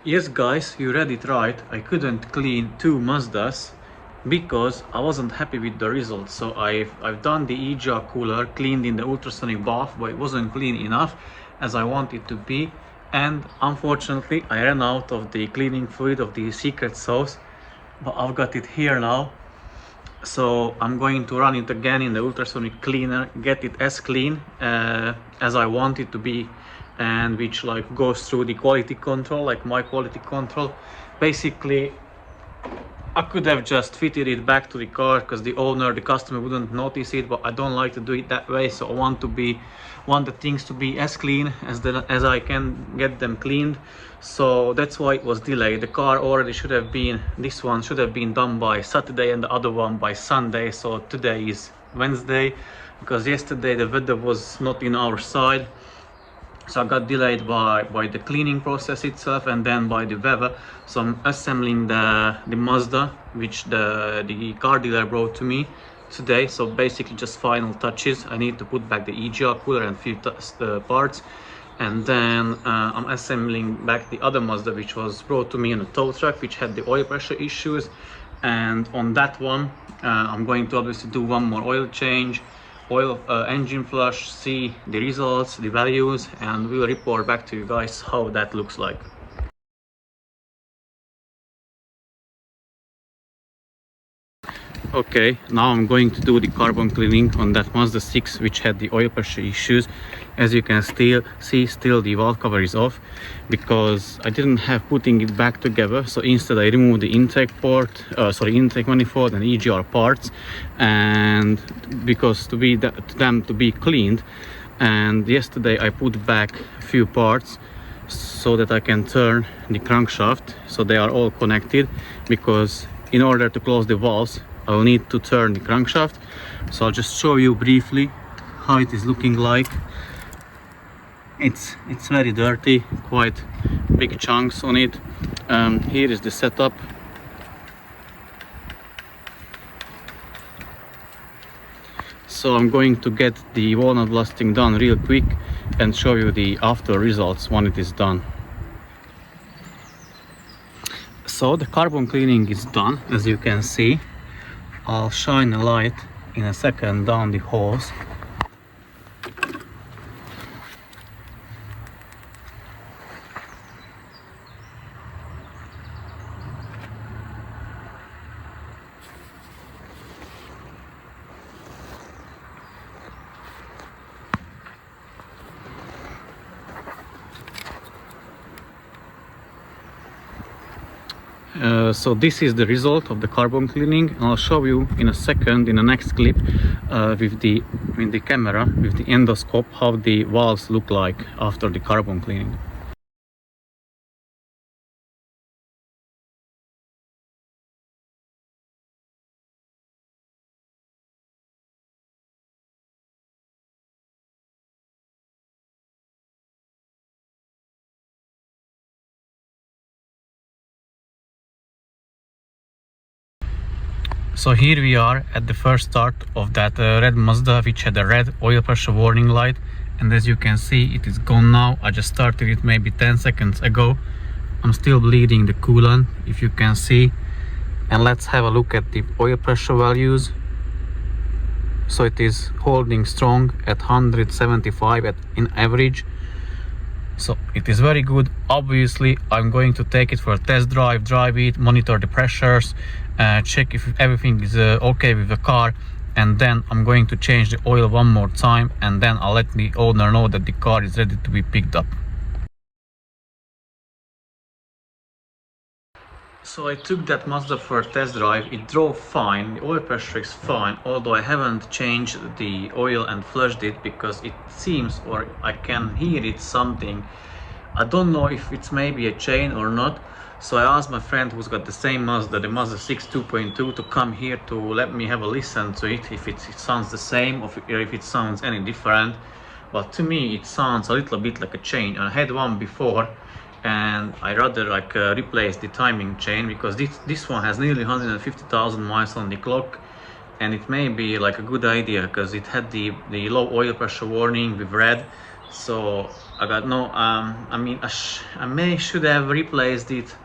Yes guys, you read it right. I couldn't clean two Mazdas because I wasn't happy with the results. So I've done the EGR cooler, cleaned in the ultrasonic bath, but it wasn't clean enough as I want it to be. And unfortunately, I ran out of the cleaning fluid of the secret sauce, but I've got it here now. So I'm going to run it again in the ultrasonic cleaner, get it as clean as I want it to be, and which like goes through the quality control, like my quality control. Basically, I could have just fitted it back to the car because the customer wouldn't notice it, but I don't like to do it that way. So I want the things to be as clean as I can get them cleaned. So that's why it was delayed. The car already should have been, this one should have been done by Saturday and the other one by Sunday. So today is Wednesday because yesterday the weather was not in our side. So I got delayed by the cleaning process itself and then by the weather. So I'm assembling the Mazda, which the car dealer brought to me today. So basically just final touches. I need to put back the EGR cooler and few parts. And then I'm assembling back the other Mazda, which was brought to me in a tow truck, which had the oil pressure issues. And on that one, I'm going to obviously do one more oil change, engine flush, see the results, the values, and we'll report back to you guys how that looks like. Okay, now I'm going to do the carbon cleaning on that Mazda 6 which had the oil pressure issues. As you can still see, the valve cover is off because I didn't have putting it back together. So instead I removed the intake manifold and EGR parts, and because to them to be cleaned. And yesterday I put back a few parts so that I can turn the crankshaft so they are all connected, because in order to close the valves I'll need to turn the crankshaft. So I'll just show you briefly how it is looking like. It's very dirty, quite big chunks on it. Here is the setup. So I'm going to get the walnut blasting done real quick and show you the after results when it is done. So the carbon cleaning is done, as you can see. I'll shine a light in a second down the hose. So this is the result of the carbon cleaning, and I'll show you in a second in the next clip with the camera with the endoscope how the valves look like after the carbon cleaning. So here we are at the first start of that red Mazda, which had a red oil pressure warning light, and as you can see it is gone now. I just started it maybe 10 seconds ago. I'm still bleeding the coolant, if you can see. And let's have a look at the oil pressure values. So it is holding strong at 175 in average. So it is very good. Obviously I'm going to take it for a test drive it, monitor the pressures, check if everything is okay with the car, and then I'm going to change the oil one more time, and then I'll let the owner know that the car is ready to be picked up. So I took that Mazda for a test drive. It drove fine, the oil pressure is fine, although I haven't changed the oil and flushed it because it seems, or I can hear it something. I don't know if it's maybe a chain or not. So I asked my friend who's got the same Mazda, the Mazda 6 2.2, to come here to let me have a listen to it, if it sounds the same or if it sounds any different. But to me it sounds a little bit like a chain. I had one before and I rather like replace the timing chain, because this one has nearly 150,000 miles on the clock, and it may be like a good idea because it had the low oil pressure warning with red. So I got no I mean I should have replaced it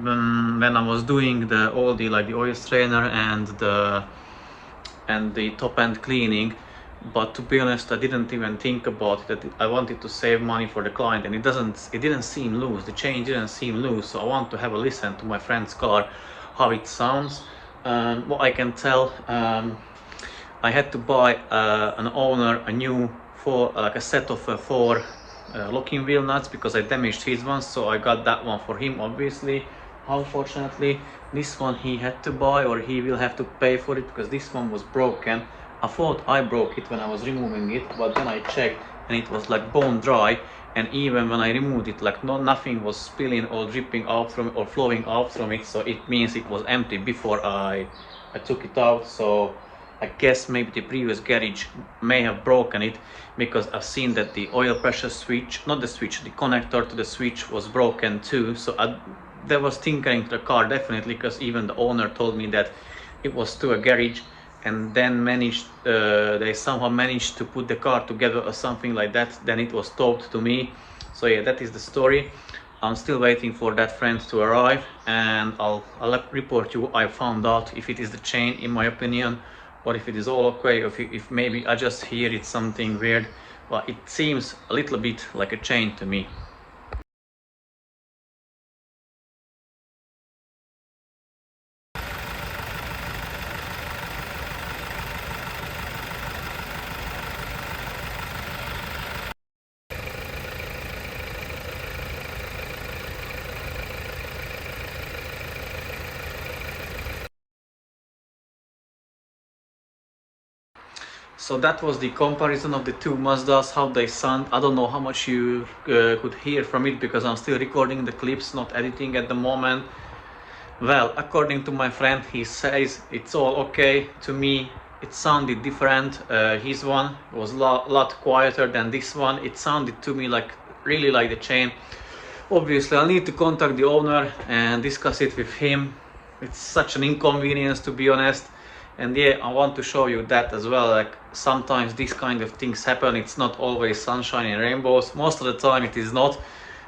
when I was doing all the oil strainer and the top end cleaning, but to be honest I didn't even think about it, that I wanted to save money for the client, and it didn't seem loose, the chain didn't seem loose, so I want to have a listen to my friend's car how it sounds. What I can tell, I had to buy an owner a new a set of four locking wheel nuts because I damaged his one, so I got that one for him. Obviously, unfortunately, this one he had to buy, or he will have to pay for it, because this one was broken. I thought I broke it when I was removing it, but then I checked and it was like bone dry, and even when I removed it, like nothing was spilling or dripping out from it or flowing out from it, so it means it was empty before I took it out. So I guess maybe the previous garage may have broken it, because I've seen that the oil pressure switch, not the switch, the connector to the switch was broken too. So there was tinkering to the car definitely, because even the owner told me that it was to a garage and then they somehow managed to put the car together or something like that. Then it was told to me. So yeah, that is the story. I'm still waiting for that friend to arrive, and I'll report you I found out, if it is the chain in my opinion, or if it is all okay, if maybe I just hear it's something weird, but it seems a little bit like a chain to me. So that was the comparison of the two Mazdas, how they sound. I don't know how much you could hear from it, because I'm still recording the clips, not editing at the moment. Well, according to my friend, he says it's all okay. To me, it sounded different. His one was a lot quieter than this one. It sounded to me really like the chain. Obviously, I'll need to contact the owner and discuss it with him. It's such an inconvenience, to be honest. And yeah, I want to show you that as well. Like, sometimes these kind of things happen. It's not always sunshine and rainbows. Most of the time it is not.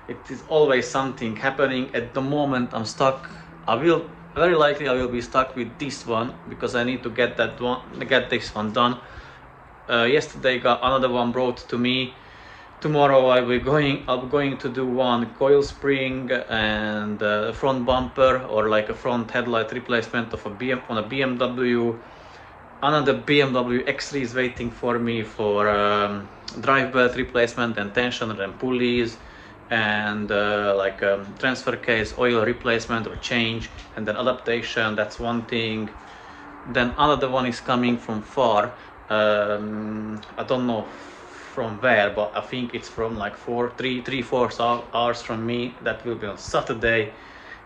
It is always something happening. At the moment I'm stuck. Very likely I will be stuck with this one, because I need to get this one done. Yesterday got another one brought to me. Tomorrow I'm going to do one coil spring and front bumper, or like a front headlight replacement of on a BMW. Another BMW X3 is waiting for me for drive belt replacement and tensioner and pulleys, and transfer case oil replacement or change, and then adaptation. That's one thing. Then another one is coming from far. I don't know from where, but I think it's from like 3-4 hours from me. That will be on Saturday.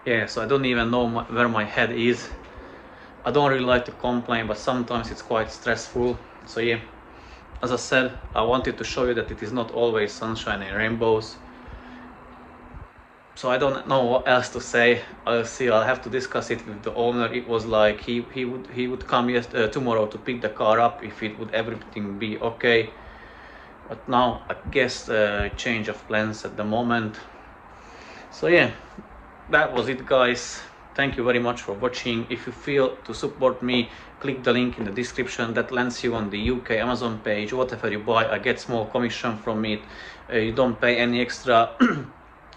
Yeah, so I don't even know where my head is. I don't really like to complain, but sometimes it's quite stressful. So yeah, as I said, I wanted to show you that it is not always sunshine and rainbows. So I don't know what else to say. I'll see. I'll have to discuss it with the owner. It was like he would come tomorrow to pick the car up if it would everything be okay. But now I guess change of plans at the moment. So yeah, that was it, guys. Thank you very much for watching. If you feel to support me, click the link in the description. That lands you on the UK Amazon page. Whatever you buy, I get small commission from it. You don't pay any extra.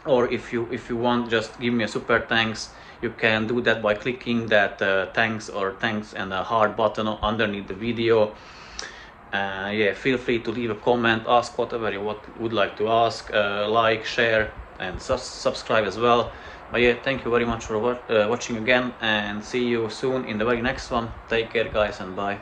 Or if you want, just give me a super thanks. You can do that by clicking that thanks and a heart button underneath the video. Yeah, feel free to leave a comment, ask whatever you would like to ask, like, share, and subscribe as well. But yeah, thank you very much for watching again, and see you soon in the very next one. Take care, guys, and bye.